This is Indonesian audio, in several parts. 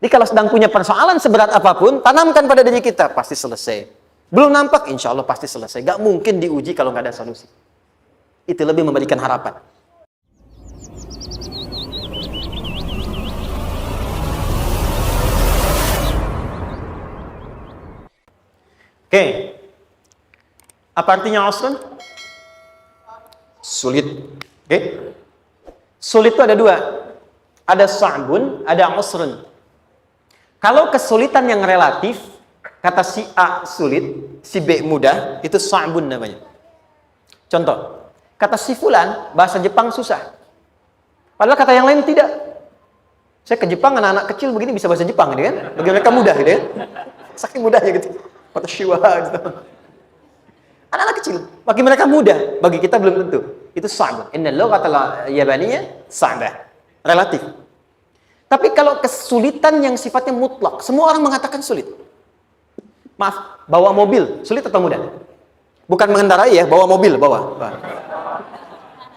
Jadi kalau sedang punya persoalan seberat apapun, tanamkan pada diri kita, pasti selesai. Belum nampak, insya Allah pasti selesai. Gak mungkin diuji kalau gak ada solusi. Itu lebih memberikan harapan. Oke. Apa artinya usrun? Sulit. Oke. Sulit itu ada dua. Ada sa'bun, ada usrun. Kalau kesulitan yang relatif, kata si A sulit, si B mudah, itu sa'bun namanya. Contoh, kata si fulan, bahasa Jepang susah. Padahal kata yang lain tidak. Saya ke Jepang, anak-anak kecil begini bisa bahasa Jepang, gitu kan? Bagi mereka mudah, gitu kan? Saking mudahnya gitu. Kata shiwa, gitu. Anak-anak kecil, bagi mereka mudah, bagi kita belum tentu. Itu sa'bun. Innal lughatal yabaniyya sa'bah. Relatif. Tapi kalau kesulitan yang sifatnya mutlak, semua orang mengatakan sulit. Maaf, bawa mobil, sulit atau mudah? Bukan mengendarai ya, bawa mobil, bawa.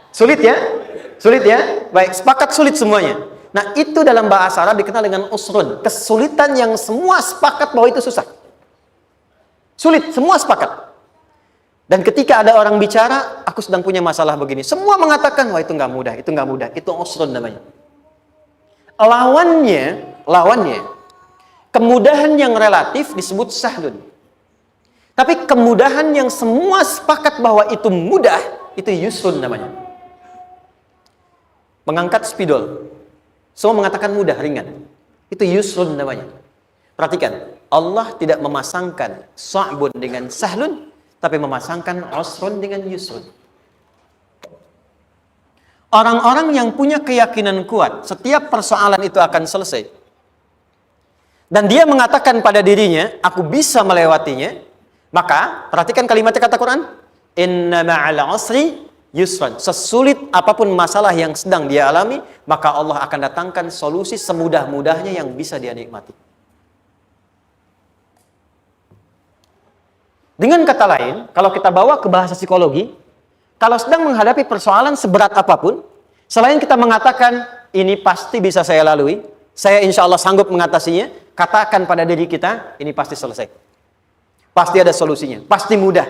Sulit ya? Sulit ya? Baik, sepakat sulit semuanya. Nah, itu dalam bahasa Arab dikenal dengan usrun. Kesulitan yang semua sepakat bahwa itu susah. Sulit, semua sepakat. Dan ketika ada orang bicara, aku sedang punya masalah begini. Semua mengatakan, wah itu nggak mudah, itu nggak mudah. Itu usrun namanya. Lawannya, kemudahan yang relatif disebut sahlun. Tapi kemudahan yang semua sepakat bahwa itu mudah, itu yusrun namanya. Mengangkat spidol, semua mengatakan mudah, ringan. Itu yusrun namanya. Perhatikan, Allah tidak memasangkan sa'bun dengan sahlun, tapi memasangkan usrun dengan yusrun. Orang-orang yang punya keyakinan kuat, setiap persoalan itu akan selesai. Dan dia mengatakan pada dirinya, aku bisa melewatinya. Maka, perhatikan kalimatnya kata Quran. Inna ma'al usri yusran. Sesulit apapun masalah yang sedang dia alami, maka Allah akan datangkan solusi semudah-mudahnya yang bisa dia nikmati. Dengan kata lain, kalau kita bawa ke bahasa psikologi, kalau sedang menghadapi persoalan seberat apapun, selain kita mengatakan, ini pasti bisa saya lalui, saya insya Allah sanggup mengatasinya, katakan pada diri kita, ini pasti selesai. Pasti ada solusinya, pasti mudah.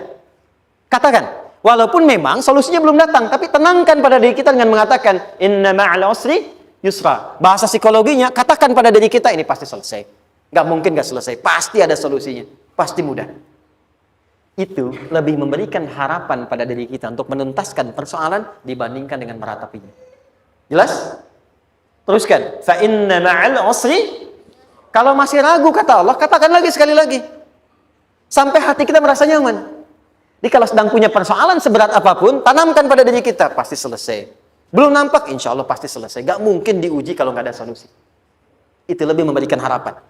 Katakan, walaupun memang solusinya belum datang, tapi tenangkan pada diri kita dengan mengatakan, inna ma'al usri yusra. Bahasa psikologinya, katakan pada diri kita, ini pasti selesai. Gak mungkin gak selesai, pasti ada solusinya, pasti mudah. Itu lebih memberikan harapan pada diri kita untuk menuntaskan persoalan dibandingkan dengan meratapinya. Jelas? Teruskan. Fa inna ma'al usri. Kalau masih ragu kata Allah, katakan lagi sekali lagi. Sampai hati kita merasa nyaman. Jadi kalau sedang punya persoalan seberat apapun, tanamkan pada diri kita, pasti selesai. Belum nampak, insya Allah pasti selesai. Gak mungkin diuji kalau gak ada solusi. Itu lebih memberikan harapan.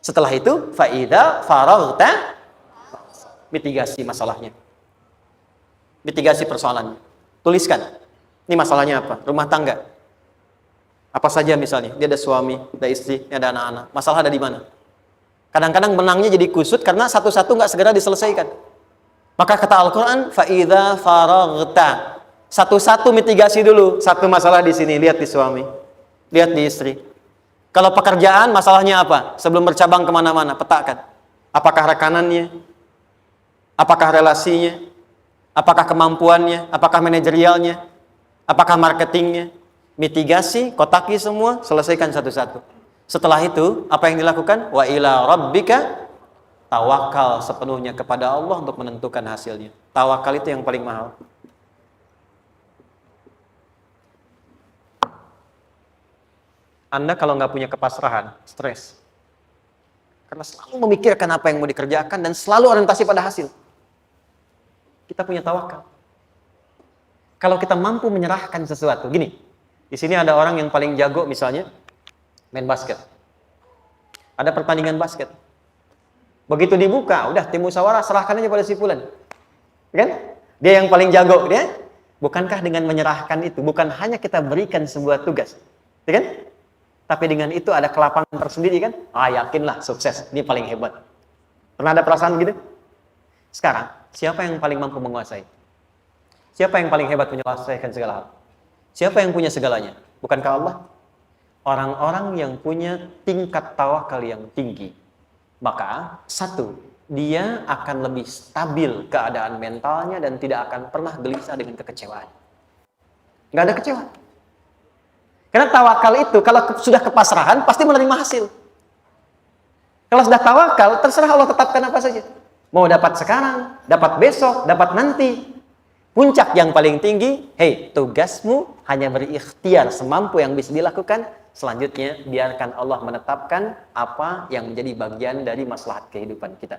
Setelah itu, fa idza faraghta, mitigasi masalahnya. Mitigasi persoalannya. Tuliskan. Ini masalahnya apa? Rumah tangga. Apa saja misalnya. Dia ada suami, ada istri, ada anak-anak. Masalah ada di mana? Kadang-kadang menangnya jadi kusut karena satu-satu nggak segera diselesaikan. Maka kata Al-Quran, فَإِذَا فَرَغْتَ. Satu-satu mitigasi dulu. Satu masalah di sini. Lihat di suami. Lihat di istri. Kalau pekerjaan, masalahnya apa? Sebelum bercabang kemana-mana, petakan. Apakah rekanannya? Apakah relasinya? Apakah kemampuannya? Apakah manajerialnya? Apakah marketingnya? Mitigasi, kotaki semua, selesaikan satu-satu. Setelah itu, apa yang dilakukan? Wa ila rabbika, tawakal sepenuhnya kepada Allah untuk menentukan hasilnya. Tawakal itu yang paling mahal. Anda kalau nggak punya kepasrahan, stres. Karena selalu memikirkan apa yang mau dikerjakan dan selalu orientasi pada hasil. Kita punya tawakal. Kalau kita mampu menyerahkan sesuatu, gini, di sini ada orang yang paling jago misalnya main basket. Ada pertandingan basket. Begitu dibuka, udah tim musyawarah serahkan aja pada si fulan. Kan? Dia yang paling jago, dia. Bukankah dengan menyerahkan itu bukan hanya kita berikan sebuah tugas, ya kan? Tapi dengan itu ada kelapangan tersendiri kan? Yakinlah sukses, ini paling hebat. Pernah ada perasaan gitu? Sekarang, siapa yang paling mampu menguasai? Siapa yang paling hebat menyelesaikan segala hal? Siapa yang punya segalanya? Bukankah Allah? Orang-orang yang punya tingkat tawakal yang tinggi, maka satu, dia akan lebih stabil keadaan mentalnya dan tidak akan pernah gelisah dengan kekecewaan. Nggak ada kecewa. Karena tawakal itu, kalau sudah kepasrahan, pasti menerima hasil. Kalau sudah tawakal, terserah Allah tetapkan apa saja. Mau dapat sekarang, dapat besok, dapat nanti. Puncak yang paling tinggi, hei, tugasmu hanya berikhtiar semampu yang bisa dilakukan. Selanjutnya, biarkan Allah menetapkan apa yang menjadi bagian dari maslahat kehidupan kita.